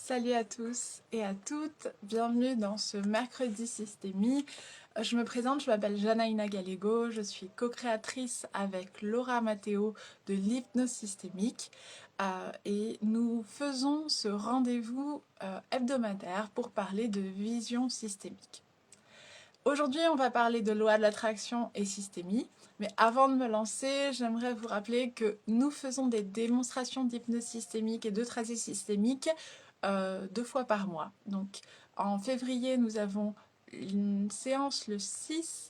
Salut à tous et à toutes, bienvenue dans ce mercredi systémie. Je me présente, je m'appelle Janaïna Gallego, je suis co-créatrice avec Laura Matteo de l'hypnose systémique et nous faisons ce rendez-vous hebdomadaire pour parler de vision systémique. Aujourd'hui, on va parler de loi de l'attraction et systémie, mais avant de me lancer, j'aimerais vous rappeler que nous faisons des démonstrations d'hypnose systémique et de tracé systémique 2 fois par mois. Donc en février, nous avons une séance le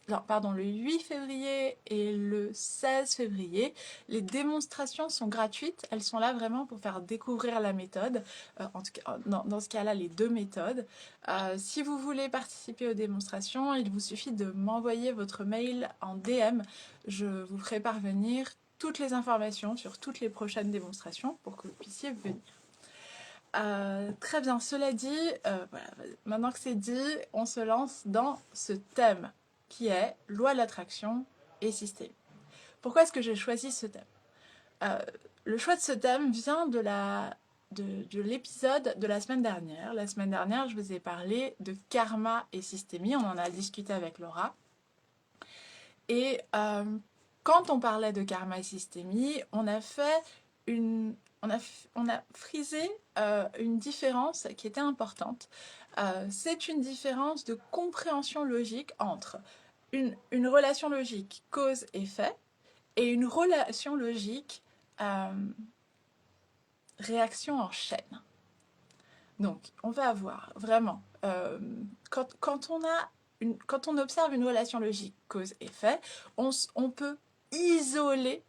8 février et le 16 février. Les démonstrations sont gratuites, elles sont là vraiment pour faire découvrir la méthode, en tout cas dans ce cas-là les deux méthodes. Si vous voulez participer aux démonstrations, il vous suffit de m'envoyer votre mail en DM. Je vous ferai parvenir toutes les informations sur toutes les prochaines démonstrations pour que vous puissiez venir. Très bien, cela dit, voilà, maintenant que c'est dit, on se lance dans ce thème qui est loi de l'attraction et système. Pourquoi est-ce que j'ai choisi ce thème? Le choix de ce thème vient de l'épisode de la semaine dernière. La semaine dernière, je vous ai parlé de karma et systémie, on en a discuté avec Laura. Et quand on parlait de karma et systémie, on a frisé une différence qui était importante. C'est une différence de compréhension logique entre une relation logique cause-effet et une relation logique réaction en chaîne. Donc, on va avoir vraiment, quand on observe une relation logique cause-effet, on peut isoler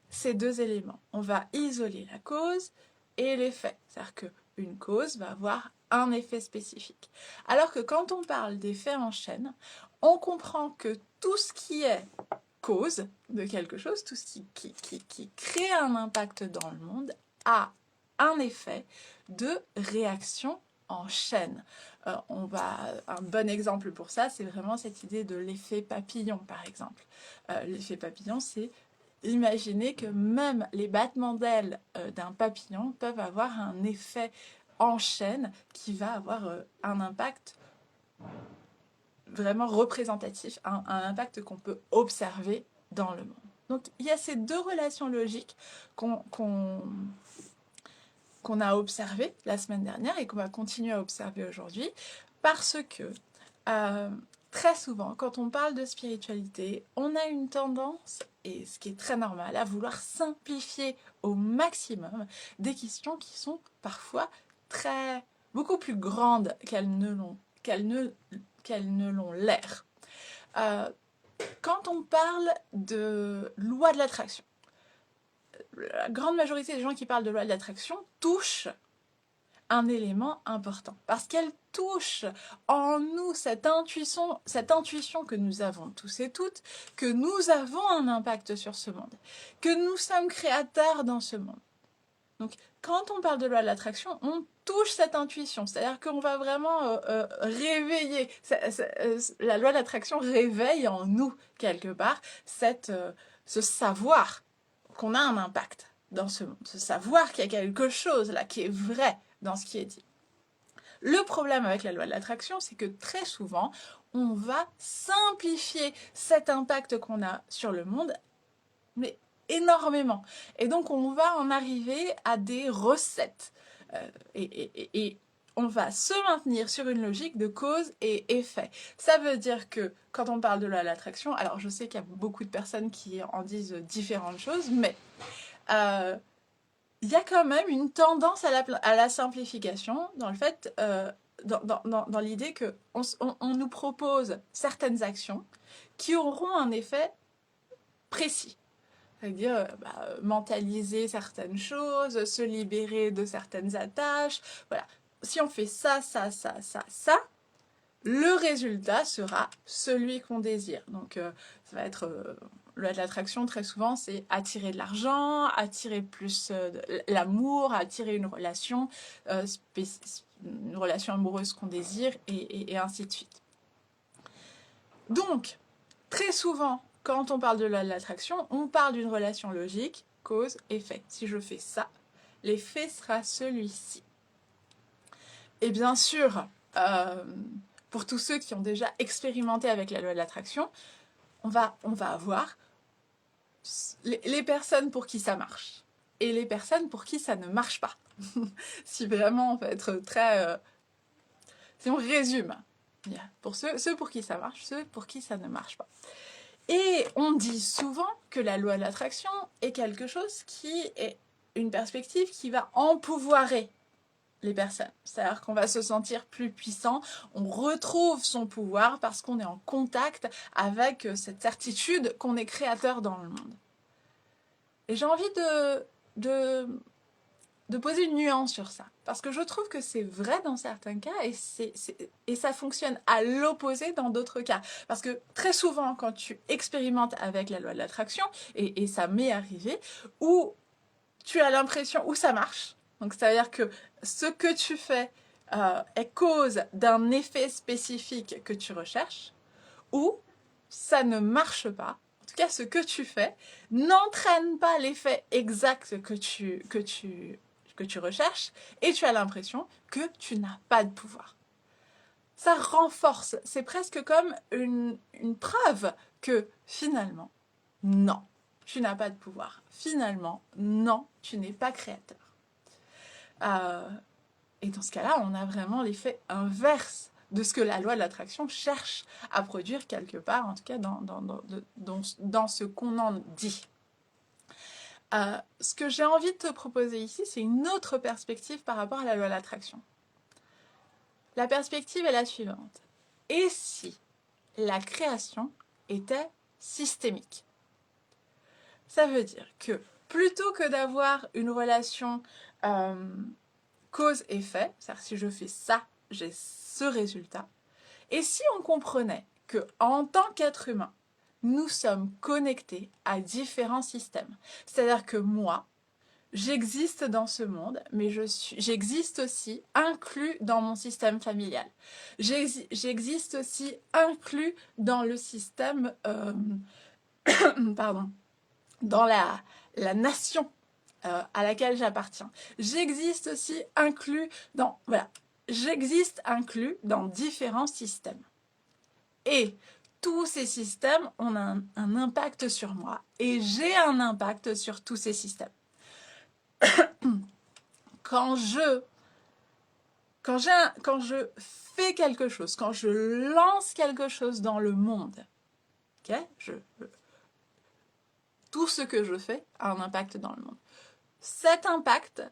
ces deux éléments. On va isoler la cause et l'effet. C'est-à-dire qu'une cause va avoir un effet spécifique. Alors que quand on parle d'effet en chaîne, on comprend que tout ce qui est cause de quelque chose, tout ce qui crée un impact dans le monde, a un effet de réaction en chaîne. Un bon exemple pour ça, c'est vraiment cette idée de l'effet papillon, par exemple. L'effet papillon, c'est imaginer que même les battements d'ailes d'un papillon peuvent avoir un effet en chaîne qui va avoir un impact vraiment représentatif, un impact qu'on peut observer dans le monde. Donc il y a ces deux relations logiques qu'on a observées la semaine dernière et qu'on va continuer à observer aujourd'hui, parce que très souvent, quand on parle de spiritualité, on a une tendance, et ce qui est très normal, à vouloir simplifier au maximum des questions qui sont parfois beaucoup plus grandes qu'elles ne l'ont l'air. Quand on parle de loi de l'attraction, la grande majorité des gens qui parlent de loi de l'attraction touchent un élément important, parce qu'elle touche en nous cette intuition que nous avons tous et toutes, que nous avons un impact sur ce monde, que nous sommes créateurs dans ce monde. Donc quand on parle de loi de l'attraction, on touche cette intuition, c'est-à-dire qu'on va vraiment réveiller, la loi de l'attraction réveille en nous quelque part ce savoir qu'on a un impact dans ce monde, ce savoir qu'il y a quelque chose là qui est vrai dans ce qui est dit. Le problème avec la loi de l'attraction, c'est que très souvent, on va simplifier cet impact qu'on a sur le monde, mais énormément. Et donc, on va en arriver à des recettes. Et on va se maintenir sur une logique de cause et effet. Ça veut dire que quand on parle de loi de l'attraction, alors je sais qu'il y a beaucoup de personnes qui en disent différentes choses, mais il y a quand même une tendance à la simplification dans le fait, dans l'idée qu'on nous propose certaines actions qui auront un effet précis. C'est-à-dire mentaliser certaines choses, se libérer de certaines attaches. Voilà. Si on fait ça, le résultat sera celui qu'on désire. Donc ça va être loi de l'attraction, très souvent, c'est attirer de l'argent, attirer plus de l'amour, attirer une relation amoureuse qu'on désire, et ainsi de suite. Donc, très souvent, quand on parle de loi de l'attraction, on parle d'une relation logique, cause, effet. Si je fais ça, l'effet sera celui-ci. Et bien sûr, pour tous ceux qui ont déjà expérimenté avec la loi de l'attraction, on va avoir les personnes pour qui ça marche et les personnes pour qui ça ne marche pas. Si vraiment on va être très... si on résume, pour ceux pour qui ça marche, ceux pour qui ça ne marche pas. Et on dit souvent que la loi de l'attraction est quelque chose qui est une perspective qui va empouvoirer les personnes. C'est-à-dire qu'on va se sentir plus puissant, on retrouve son pouvoir parce qu'on est en contact avec cette certitude qu'on est créateur dans le monde. Et j'ai envie de poser une nuance sur ça. Parce que je trouve que c'est vrai dans certains cas et ça fonctionne à l'opposé dans d'autres cas. Parce que très souvent, quand tu expérimentes avec la loi de l'attraction, et ça m'est arrivé, où tu as l'impression, où ça marche, donc c'est-à-dire que ce que tu fais est cause d'un effet spécifique que tu recherches, ou ça ne marche pas. En tout cas, ce que tu fais n'entraîne pas l'effet exact que tu recherches et tu as l'impression que tu n'as pas de pouvoir. Ça renforce, c'est presque comme une preuve que finalement, non, tu n'as pas de pouvoir. Finalement, non, tu n'es pas créateur. Et dans ce cas-là, on a vraiment l'effet inverse de ce que la loi de l'attraction cherche à produire quelque part, en tout cas dans ce qu'on en dit. Ce que j'ai envie de te proposer ici, c'est une autre perspective par rapport à la loi de l'attraction. La perspective est la suivante. Et si la création était systémique? Ça veut dire que plutôt que d'avoir une relation cause-effet, c'est-à-dire si je fais ça, j'ai ce résultat, et si on comprenait que en tant qu'être humain, nous sommes connectés à différents systèmes, c'est-à-dire que moi, j'existe dans ce monde, mais j'existe aussi inclus dans mon système familial. J'existe aussi inclus dans le système, pardon, dans la nation à laquelle j'appartiens. J'existe aussi inclus dans, voilà, j'existe inclus dans différents systèmes. Et tous ces systèmes ont un impact sur moi et j'ai un impact sur tous ces systèmes. Quand je fais quelque chose, quand je lance quelque chose dans le monde, okay, tout ce que je fais a un impact dans le monde. Cet impact,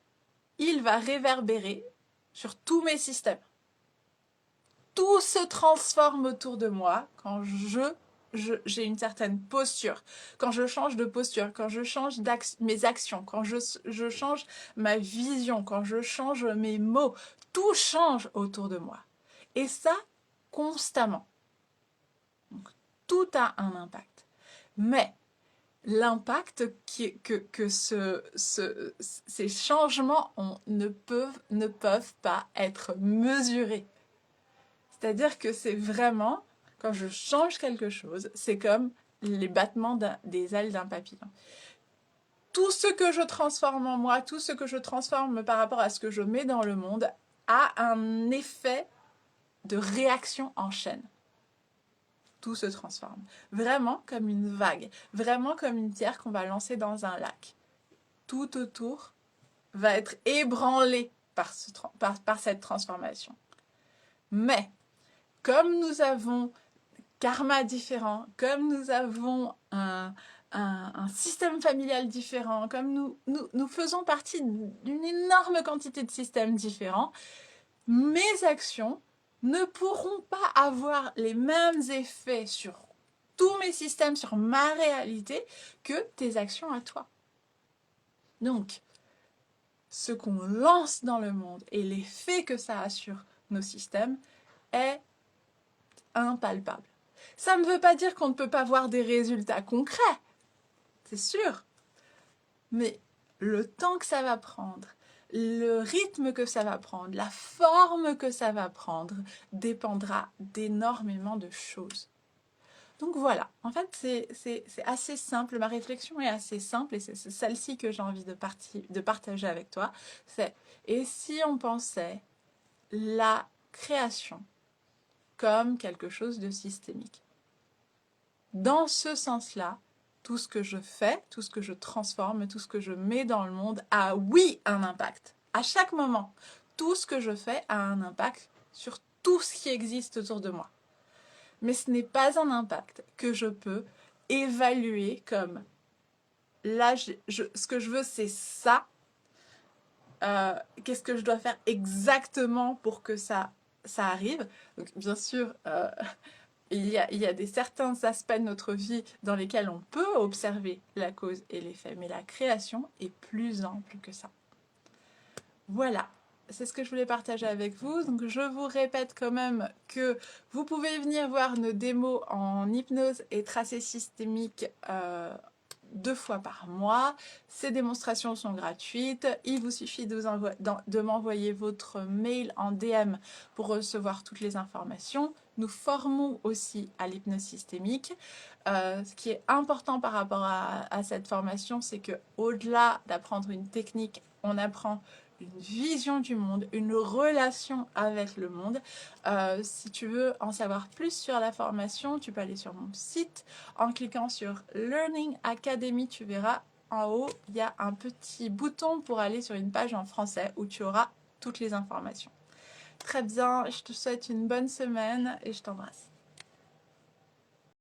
il va réverbérer sur tous mes systèmes. Tout se transforme autour de moi quand j'ai une certaine posture, quand je change de posture, quand je change mes actions, quand je change ma vision, quand je change mes mots, tout change autour de moi. Et ça, constamment. Donc, tout a un impact. Mais l'impact que ces changements ne peuvent pas être mesurés. C'est-à-dire que c'est vraiment, quand je change quelque chose, c'est comme les battements des ailes d'un papillon. Tout ce que je transforme en moi, tout ce que je transforme par rapport à ce que je mets dans le monde, a un effet de réaction en chaîne. Tout se transforme. Vraiment comme une vague, vraiment comme une pierre qu'on va lancer dans un lac. Tout autour va être ébranlé par cette transformation. Mais, comme nous avons karma différent, comme nous avons un système familial différent, comme nous faisons partie d'une énorme quantité de systèmes différents, mes actions ne pourront pas avoir les mêmes effets sur tous mes systèmes, sur ma réalité, que tes actions à toi. Donc, ce qu'on lance dans le monde et l'effet que ça a sur nos systèmes est impalpable. Ça ne veut pas dire qu'on ne peut pas voir des résultats concrets, c'est sûr. Mais le temps que ça va prendre, le rythme que ça va prendre, la forme que ça va prendre, dépendra d'énormément de choses. Donc voilà, en fait c'est assez simple, ma réflexion est assez simple et c'est celle-ci que j'ai envie de partager avec toi. C'est, et si on pensait la création comme quelque chose de systémique. Dans ce sens-là, tout ce que je fais, tout ce que je transforme, tout ce que je mets dans le monde a, oui, un impact. À chaque moment, tout ce que je fais a un impact sur tout ce qui existe autour de moi. Mais ce n'est pas un impact que je peux évaluer comme là, ce que je veux, c'est ça. Qu'est-ce que je dois faire exactement pour que ça arrive? Donc, bien sûr, il y a certains aspects de notre vie dans lesquels on peut observer la cause et l'effet, mais la création est plus ample que ça. Voilà, c'est ce que je voulais partager avec vous. Donc je vous répète quand même que vous pouvez venir voir nos démos en hypnose et tracé systémique 2 fois par mois. Ces démonstrations sont gratuites. Il vous suffit de m'envoyer votre mail en DM pour recevoir toutes les informations. Nous formons aussi à l'hypnose systémique. Ce qui est important par rapport à cette formation, c'est que au-delà d'apprendre une technique, on apprend une vision du monde, une relation avec le monde. Si tu veux en savoir plus sur la formation, tu peux aller sur mon site. En cliquant sur Learning Academy, tu verras en haut, il y a un petit bouton pour aller sur une page en français où tu auras toutes les informations. Très bien, je te souhaite une bonne semaine et je t'embrasse.